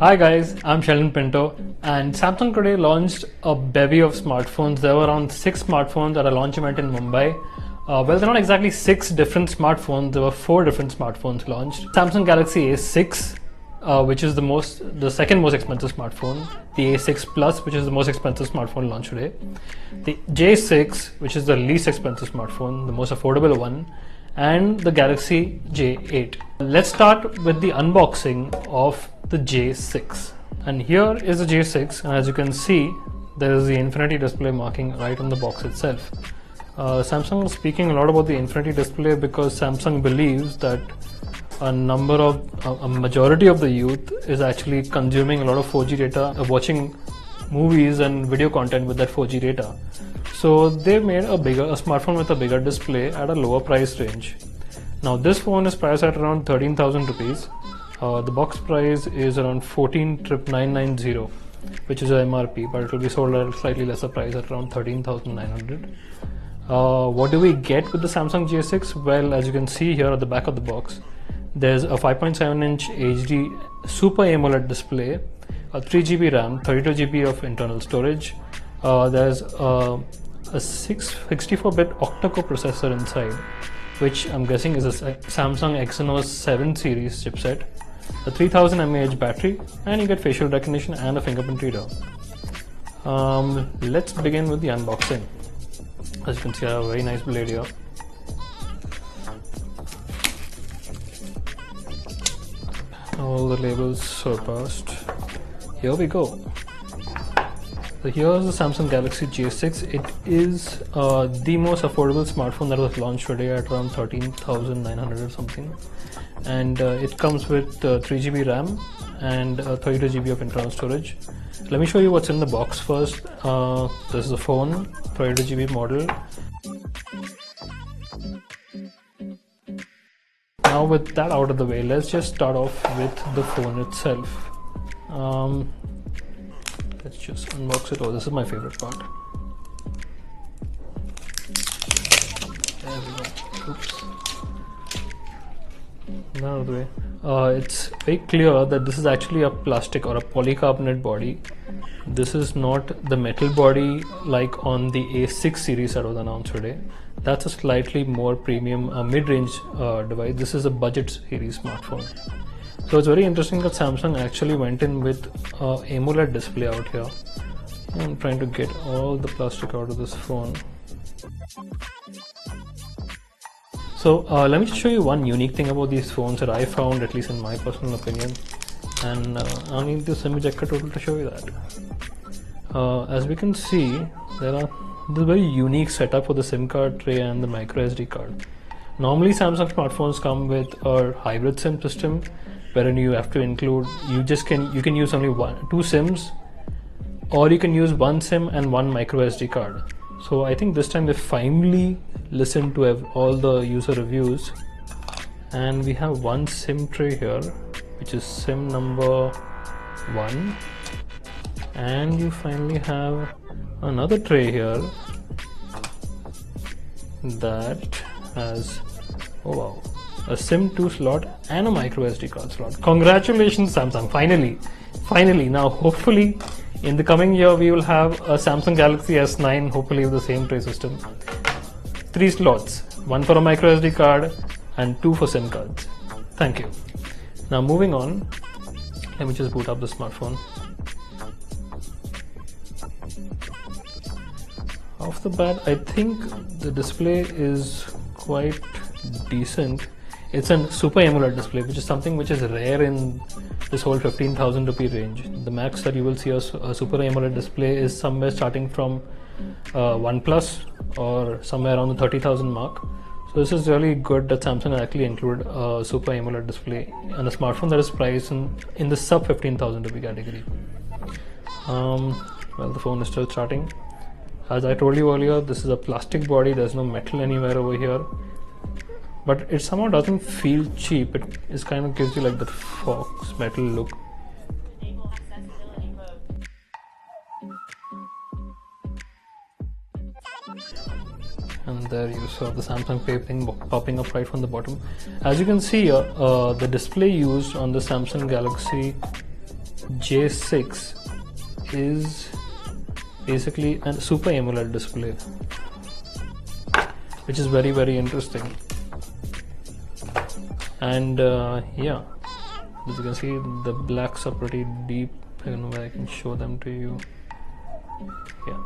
Hi guys, I'm Sheldon Pinto, and Samsung today launched a bevy of smartphones. There were around 6 smartphones at a launch event in Mumbai. Well, they're not exactly 6 different smartphones, there were 4 different smartphones launched. Samsung Galaxy A6, which is the second most expensive smartphone, the A6 Plus, which is the most expensive smartphone launched today, the J6, which is the least expensive smartphone, the most affordable one, and the Galaxy J8. Let's start with the unboxing of the J6. And here is the J6, and as you can see, there is the Infinity display marking right on the box itself. Samsung is speaking a lot about the Infinity display because Samsung believes that a majority of the youth is actually consuming a lot of 4G data, watching movies and video content with that 4G data. So they made a smartphone with a bigger display at a lower price range. Now this phone is priced at around 13,000 rupees. The box price is around 14,990, which is a MRP, but it will be sold at a slightly lesser price at around 13,900. What do we get with the Samsung J6? Well, as you can see here at the back of the box, there's a 5.7-inch HD Super AMOLED display, a 3GB RAM, 32GB of internal storage. There's a 64-bit octa-core processor inside, which I'm guessing is a Samsung Exynos 7 series chipset, a 3000 mAh battery, and you get facial recognition and a fingerprint reader. Let's begin with the unboxing. As you can see, I have a very nice blade here. All the labels surpassed. Here we go. So here's the Samsung Galaxy J6. It is the most affordable smartphone that was launched today at around 13,900 or something. And it comes with 3GB RAM and 32GB of internal storage. Let me show you what's in the box first. This is the phone, 32GB model. Now with that out of the way, let's just start off with the phone itself. Let's just unbox it. Oh, this is my favorite part. There we go. Oops. Out of the way. It's very clear that this is actually a plastic or a polycarbonate body. This is not the metal body like on the A6 series that was announced today. That's a slightly more premium mid-range device. This is a budget series smartphone. So it's very interesting that Samsung actually went in with AMOLED display out here. I'm trying to get all the plastic out of this phone. So let me just show you one unique thing about these phones that I found, at least in my personal opinion. And I'll need this ejector tool to show you that. As we can see, there's a very unique setup for the SIM card tray and the micro SD card. Normally Samsung smartphones come with a hybrid SIM system, wherein you have to include, you can use only two SIMs, or you can use one SIM and one micro SD card. So I think this time they finally listened to all the user reviews, and we have one SIM tray here, which is SIM number 1, and you finally have another tray here that has, oh wow, a SIM 2 slot and a micro SD card slot. Congratulations Samsung, finally. Now hopefully in the coming year we will have a Samsung Galaxy S9, hopefully with the same tray system. 3 slots, 1 for a micro SD card and 2 for SIM cards. Thank you. Now moving on, let me just boot up the smartphone. Off the bat, I think the display is quite decent. It's a Super AMOLED display, which is something which is rare in this whole 15,000 rupee range. The max that you will see a Super AMOLED display is somewhere starting from OnePlus or somewhere around the 30,000 mark. So this is really good that Samsung actually included a Super AMOLED display and a smartphone that is priced in the sub 15,000 rupee category. Well, the phone is still starting. As I told you earlier, this is a plastic body, there's no metal anywhere over here. But it somehow doesn't feel cheap. It is kind of gives you like the Fox metal look. And there you saw the Samsung Pay thing popping up right from the bottom. As you can see here, the display used on the Samsung Galaxy J6 is basically a Super AMOLED display, which is very, very interesting. And yeah, as you can see, the blacks are pretty deep. I don't know where I can show them to you. Yeah,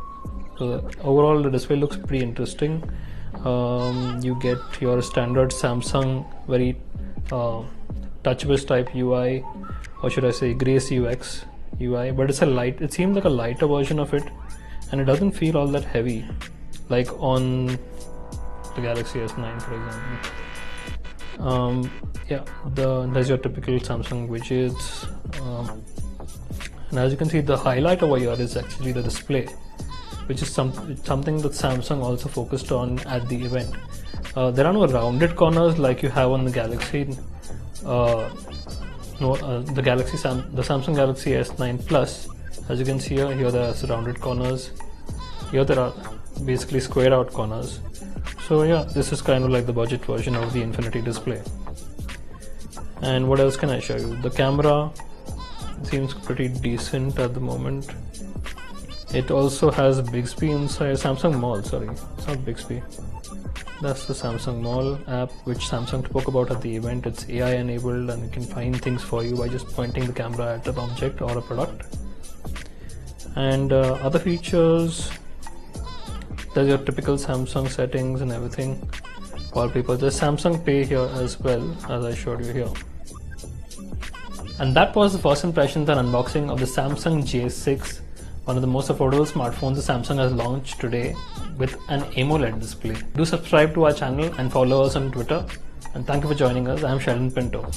so overall the display looks pretty interesting. You get your standard Samsung very TouchWiz type UI, or should I say Grace UX UI, but it's a light, it seems like a lighter version of it, and it doesn't feel all that heavy like on the Galaxy S9 for example. Yeah, there's your typical Samsung widgets, and as you can see, the highlight over here is actually the display, which is something that Samsung also focused on at the event. There are no rounded corners like you have on the Galaxy. The Samsung Galaxy S9 Plus. As you can see here there's rounded corners. Here there are basically squared out corners. So yeah, this is kind of like the budget version of the Infinity display. And what else can I show you? The camera seems pretty decent at the moment. It also has Bixby inside. Samsung Mall, sorry, it's not Bixby. That's the Samsung Mall app, which Samsung spoke about at the event. It's AI enabled and it can find things for you by just pointing the camera at an object or a product. And other features, there's your typical Samsung settings and everything. Wallpaper, there's Samsung Pay here as well, as I showed you here. And that was the first impressions and unboxing of the Samsung J6, one of the most affordable smartphones that Samsung has launched today with an AMOLED display. Do subscribe to our channel and follow us on Twitter. And thank you for joining us. I am Sheldon Pinto.